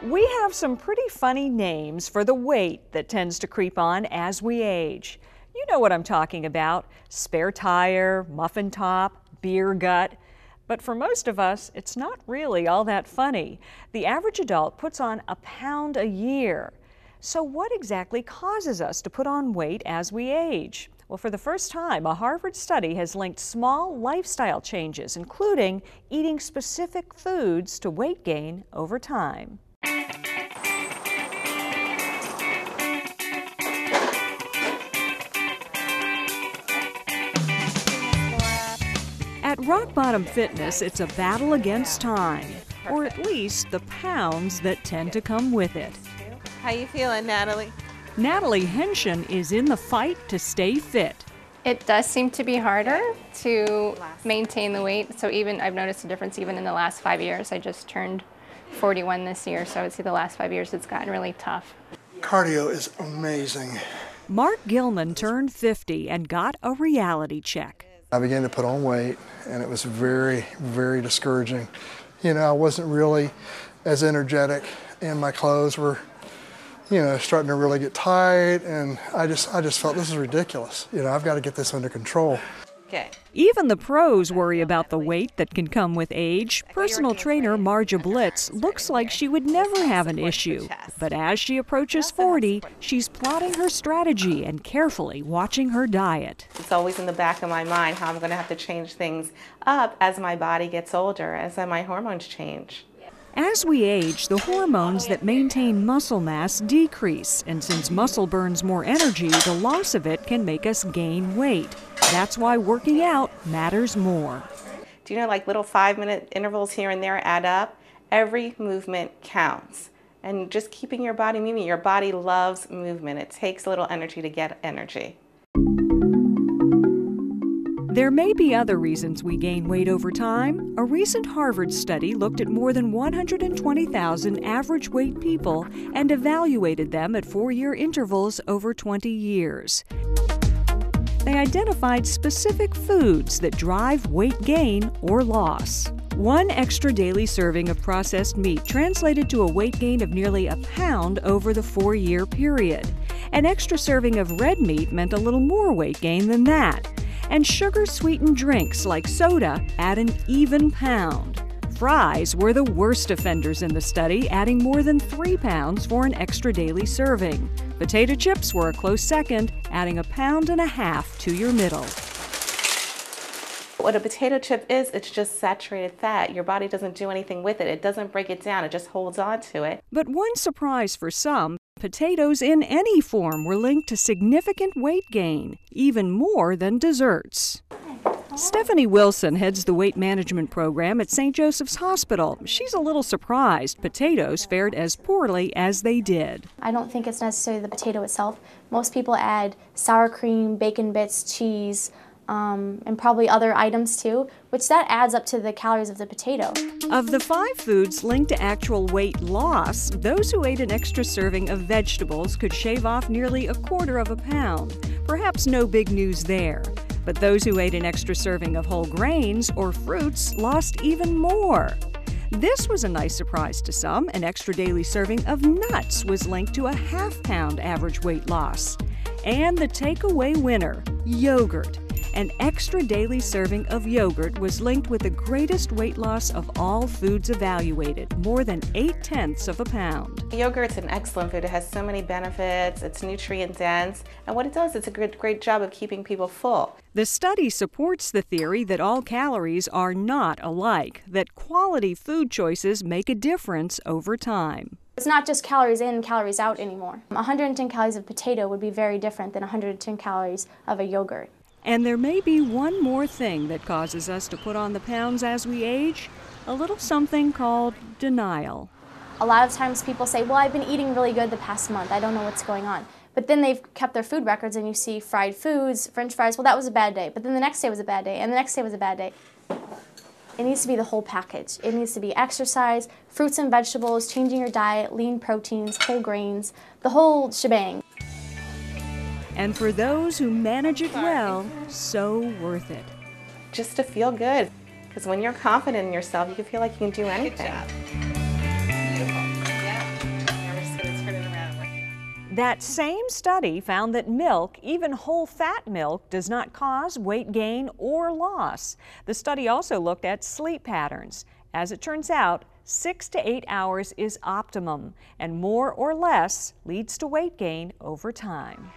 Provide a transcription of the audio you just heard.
We have some pretty funny names for the weight that tends to creep on as we age. You know what I'm talking about: spare tire, muffin top, beer gut. But for most of us, it's not really all that funny. The average adult puts on a pound a year. So what exactly causes us to put on weight as we age? Well, for the first time, a Harvard study has linked small lifestyle changes, including eating specific foods, to weight gain over time. At Rock Bottom Fitness, it's a battle against time, or at least the pounds that tend to come with it. How you feeling, Natalie? Natalie Henshin is in the fight to stay fit. It does seem to be harder to maintain the weight. So even I've noticed a difference even in the last 5 years. I just turned 41 this year, so I would say the last 5 years it's gotten really tough. Cardio is amazing. Mark Gilman turned 50 and got a reality check. I began to put on weight, and it was very, very discouraging. You know, I wasn't really as energetic, and my clothes were, starting to really get tight, and I just felt this is ridiculous. I've got to get this under control. Okay. Even the pros worry about the weight that can come with age. Personal trainer Marja Blitz looks like she would never have an issue. But as she approaches 40, she's plotting her strategy and carefully watching her diet. It's always in the back of my mind how I'm going to have to change things up as my body gets older, as my hormones change. As we age, the hormones that maintain muscle mass decrease, and since muscle burns more energy, the loss of it can make us gain weight. That's why working out matters more. Do you know, like little 5-minute intervals here and there add up? Every movement counts. And just keeping your body moving. Your body loves movement. It takes a little energy to get energy. There may be other reasons we gain weight over time. A recent Harvard study looked at more than 120,000 average weight people and evaluated them at 4-year intervals over 20 years. They identified specific foods that drive weight gain or loss. One extra daily serving of processed meat translated to a weight gain of nearly a pound over the 4-year period. An extra serving of red meat meant a little more weight gain than that. And sugar-sweetened drinks like soda add an even pound. Fries were the worst offenders in the study, adding more than 3 pounds for an extra daily serving. Potato chips were a close second, adding 1.5 pounds to your middle. What a potato chip is, it's just saturated fat. Your body doesn't do anything with it. It doesn't break it down. It just holds on to it. But one surprise for some, potatoes in any form were linked to significant weight gain, even more than desserts. Stephanie Wilson heads the weight management program at St. Joseph's Hospital. She's a little surprised potatoes fared as poorly as they did. I don't think it's necessarily the potato itself. Most people add sour cream, bacon bits, cheese, and probably other items too, which that adds up to the calories of the potato. Of the 5 foods linked to actual weight loss, those who ate an extra serving of vegetables could shave off nearly 1/4 pound. Perhaps no big news there. But those who ate an extra serving of whole grains or fruits lost even more. This was a nice surprise to some. An extra daily serving of nuts was linked to a 1/2 pound average weight loss. And the takeaway winner, yogurt. An extra daily serving of yogurt was linked with the greatest weight loss of all foods evaluated, more than 0.8 pounds. Yogurt's an excellent food. It has so many benefits. It's nutrient dense. And what it does, it's a great job of keeping people full. The study supports the theory that all calories are not alike, that quality food choices make a difference over time. It's not just calories in, calories out anymore. 110 calories of potato would be very different than 110 calories of a yogurt. And there may be one more thing that causes us to put on the pounds as we age, a little something called denial. A lot of times people say, well, I've been eating really good the past month, I don't know what's going on. But then they've kept their food records and you see fried foods, French fries, well that was a bad day, but then the next day was a bad day, and the next day was a bad day. It needs to be the whole package. It needs to be exercise, fruits and vegetables, changing your diet, lean proteins, whole grains, the whole shebang. And for those who manage it well, so worth it. Just to feel good. Because when you're confident in yourself, you can feel like you can do anything. Good job. Beautiful. Yeah. That same study found that milk, even whole fat milk, does not cause weight gain or loss. The study also looked at sleep patterns. As it turns out, 6 to 8 hours is optimum, and more or less leads to weight gain over time.